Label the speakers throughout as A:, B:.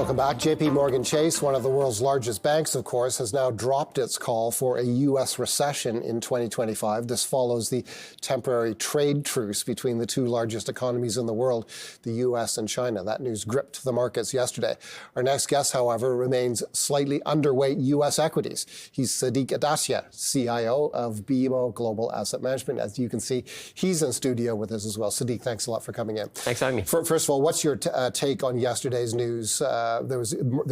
A: Welcome back. JP Morgan Chase, one of the world's largest banks, of course, has now dropped its call for a U.S. recession in 2025. This follows the temporary trade truce between the two largest economies in the world, the U.S. and China. That news gripped the markets yesterday. Our next guest, however, remains slightly underweight U.S. equities. He's Sadiq Adatia, CIO of BMO Global Asset Management. As you can see, he's in studio with us as well. Sadiq, thanks a lot for coming in.
B: Thanks for having me.
A: First of all, what's your take on yesterday's news? There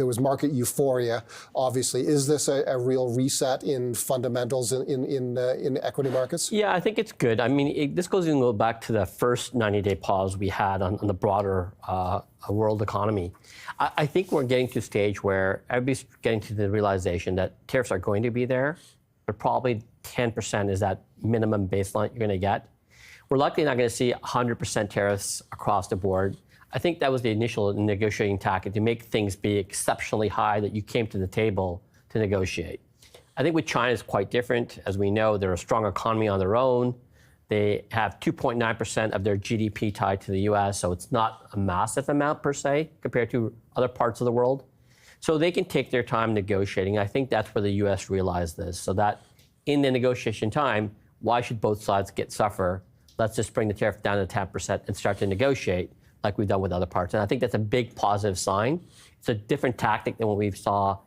A: was market euphoria, obviously. Is this a real reset in fundamentals in equity markets?
B: Yeah, I think it's good. I mean, this goes even back to the first 90-day pause we had on the broader world economy. I think we're getting to a stage where everybody's getting to the realization that tariffs are going to be there, but probably 10% is that minimum baseline you're going to get. We're likely not going to see 100% tariffs across the board. I think that was the initial negotiating tactic, to make things be exceptionally high that you came to the table to negotiate. I think with China it's quite different. As we know, they're a strong economy on their own. They have 2.9% of their GDP tied to the U.S., so it's not a massive amount per se compared to other parts of the world. So they can take their time negotiating. I think that's where the U.S. realized this, so that in the negotiation time, why should both sides suffer? Let's just bring the tariff down to 10% and start to negotiate, like we've done with other parts. And I think that's a big positive sign. It's a different tactic than what we saw,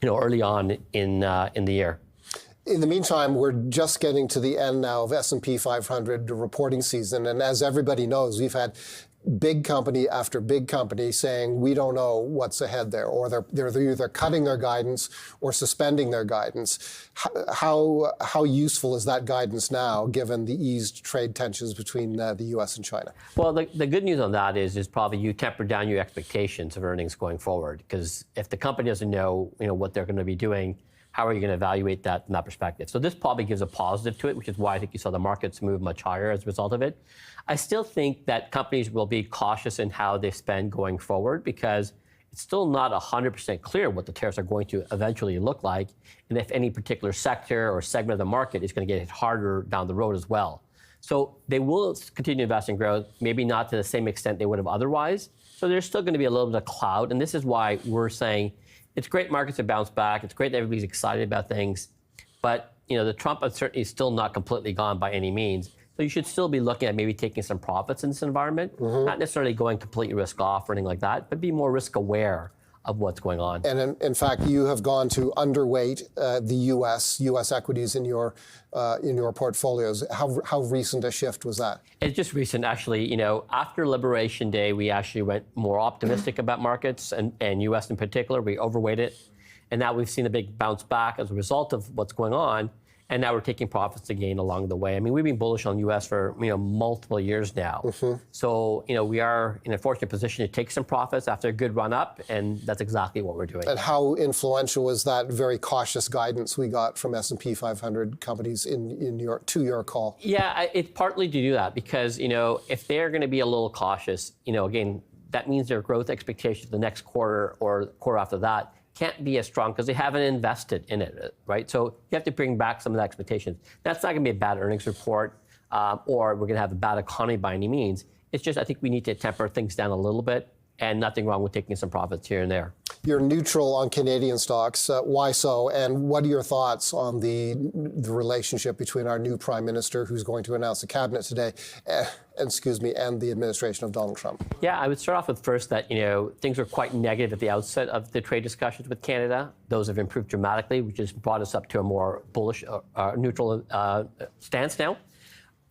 B: early on in the year.
A: In the meantime, we're just getting to the end now of S&P 500 reporting season. And as everybody knows, we've had big company after big company saying, we don't know what's ahead there, or they're either cutting their guidance or suspending their guidance. How useful is that guidance now, given the eased trade tensions between the U.S. and China?
B: Well, the good news on that is probably you temper down your expectations of earnings going forward, because if the company doesn't know, what they're going to be doing, how are you going to evaluate that from that perspective? So this probably gives a positive to it, which is why I think you saw the markets move much higher as a result of it. I still think that companies will be cautious in how they spend going forward, because it's still not 100% clear what the tariffs are going to eventually look like, and if any particular sector or segment of the market is going to get hit harder down the road as well. So they will continue to invest in growth, maybe not to the same extent they would have otherwise. So there's still going to be a little bit of cloud, and this is why we're saying it's great markets to bounce back. It's great that everybody's excited about things, but the Trump uncertainty is still not completely gone by any means. So you should still be looking at maybe taking some profits in this environment, not necessarily going completely risk off or anything like that, but be more risk aware of what's going on.
A: And in fact, you have gone to underweight the U.S. equities in your portfolios. How recent a shift was that?
B: It's just recent, actually. After Liberation Day, we actually went more optimistic about markets and U.S. in particular. We overweighted, and now we've seen a big bounce back as a result of what's going on. And now we're taking profits to gain along the way. I mean, we've been bullish on the U.S. for multiple years now. So we are in a fortunate position to take some profits after a good run up, and that's exactly what we're doing. And
A: how influential was that very cautious guidance we got from S&P 500 companies in your call?
B: Yeah, it's partly to do that, because if they're going to be a little cautious, again, that means their growth expectations the next quarter or quarter after that can't be as strong because they haven't invested in it, right? So you have to bring back some of the expectations. That's not going to be a bad earnings report, or we're going to have a bad economy by any means. It's just I think we need to temper things down a little bit, and nothing wrong with taking some profits here and there.
A: You're neutral on Canadian stocks. Why so? And what are your thoughts on the relationship between our new Prime Minister, who's going to announce the cabinet today, and the administration of Donald Trump?
B: Yeah, I would start off with first that things were quite negative at the outset of the trade discussions with Canada. Those have improved dramatically, which has brought us up to a more bullish, neutral stance now.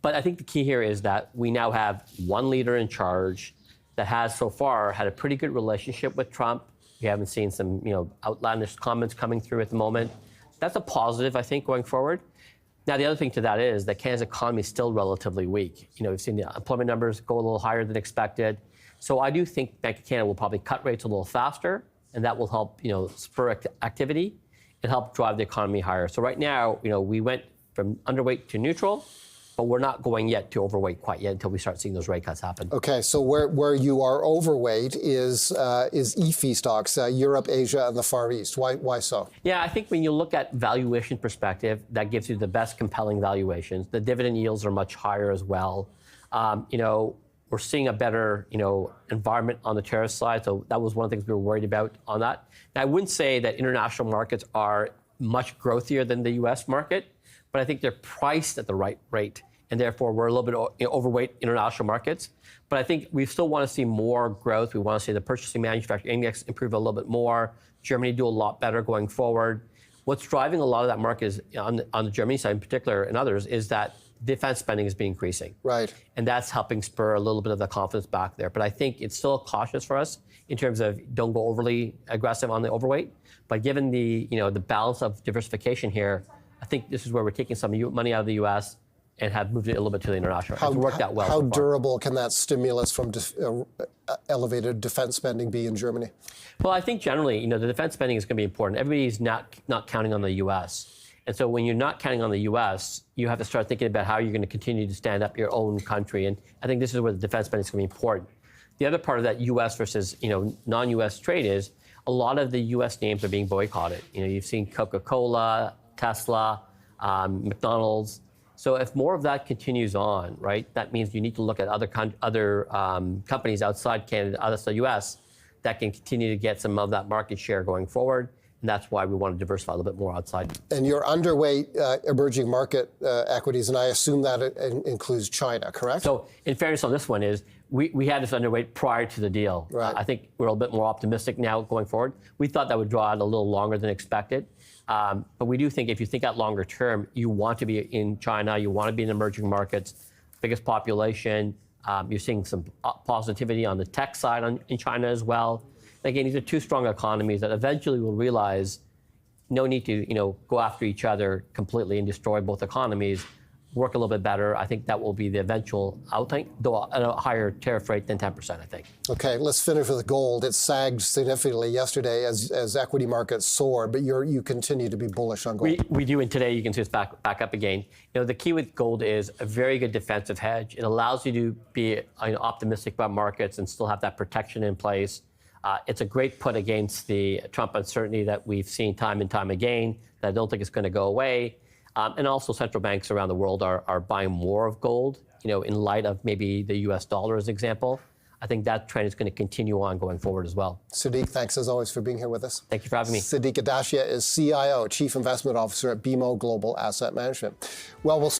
B: But I think the key here is that we now have one leader in charge that has so far had a pretty good relationship with Trump. We haven't seen some outlandish comments coming through at the moment. That's a positive, I think, going forward. Now, the other thing to that is that Canada's economy is still relatively weak. We've seen the unemployment numbers go a little higher than expected. So I do think Bank of Canada will probably cut rates a little faster, and that will help spur activity and help drive the economy higher. So right now, we went from underweight to neutral, but we're not going yet to overweight quite yet until we start seeing those rate cuts happen.
A: Okay, so where you are overweight is EFI stocks, Europe, Asia, and the Far East. Why so?
B: Yeah, I think when you look at valuation perspective, that gives you the best compelling valuations. The dividend yields are much higher as well. We're seeing a better, environment on the tariff side. So that was one of the things we were worried about on that. Now, I wouldn't say that international markets are much growthier than the U.S. market, but I think they're priced at the right rate, and therefore we're a little bit overweight international markets. But I think we still want to see more growth. We want to see the purchasing manufacturing index improve a little bit more. Germany do a lot better going forward. What's driving a lot of that market is on the Germany side in particular and others is that defense spending has been increasing.
A: Right.
B: And that's helping spur a little bit of the confidence back there. But I think it's still cautious for us in terms of don't go overly aggressive on the overweight. But given the balance of diversification here, I think this is where we're taking some money out of the U.S. and have moved it a little bit to the international. It's worked out well.
A: How durable can that stimulus from elevated defense spending be in Germany?
B: Well, I think generally, the defense spending is going to be important. Everybody's not counting on the U.S. And so when you're not counting on the U.S., you have to start thinking about how you're going to continue to stand up your own country. And I think this is where the defense spending is going to be important. The other part of that U.S. versus non-U.S. trade is a lot of the U.S. names are being boycotted. You've seen Coca-Cola, Tesla, McDonald's. So if more of that continues on, right, that means you need to look at other companies outside Canada, outside the U.S. that can continue to get some of that market share going forward. And that's why we want to diversify a little bit more outside.
A: And you're underweight emerging market equities, and I assume that includes China, correct?
B: So in fairness on this one is, we had this underweight prior to the deal.
A: Right.
B: I think we're a little bit more optimistic now going forward. We thought that would draw out a little longer than expected. But we do think if you think out longer term, you want to be in China, you want to be in emerging markets, biggest population. You're seeing some positivity on the tech side in China as well. Again, these are two strong economies that eventually will realize no need to, go after each other completely and destroy both economies. Work a little bit better. I think that will be the eventual outcome, though at a higher tariff rate than 10%, I think.
A: Okay, let's finish with gold. It sagged significantly yesterday as equity markets soar, but you continue to be bullish on gold.
B: We do, and today you can see it's back up again. The key with gold is a very good defensive hedge. It allows you to be optimistic about markets and still have that protection in place. It's a great put against the Trump uncertainty that we've seen time and time again, that I don't think is going to go away. And also central banks around the world are buying more of gold, in light of maybe the U.S. dollar as an example. I think that trend is going to continue on going forward as well.
A: Sadiq, thanks as always for being here with us.
B: Thank you for having me.
A: Sadiq Adatia is CIO, Chief Investment Officer at BMO Global Asset Management. Well, we'll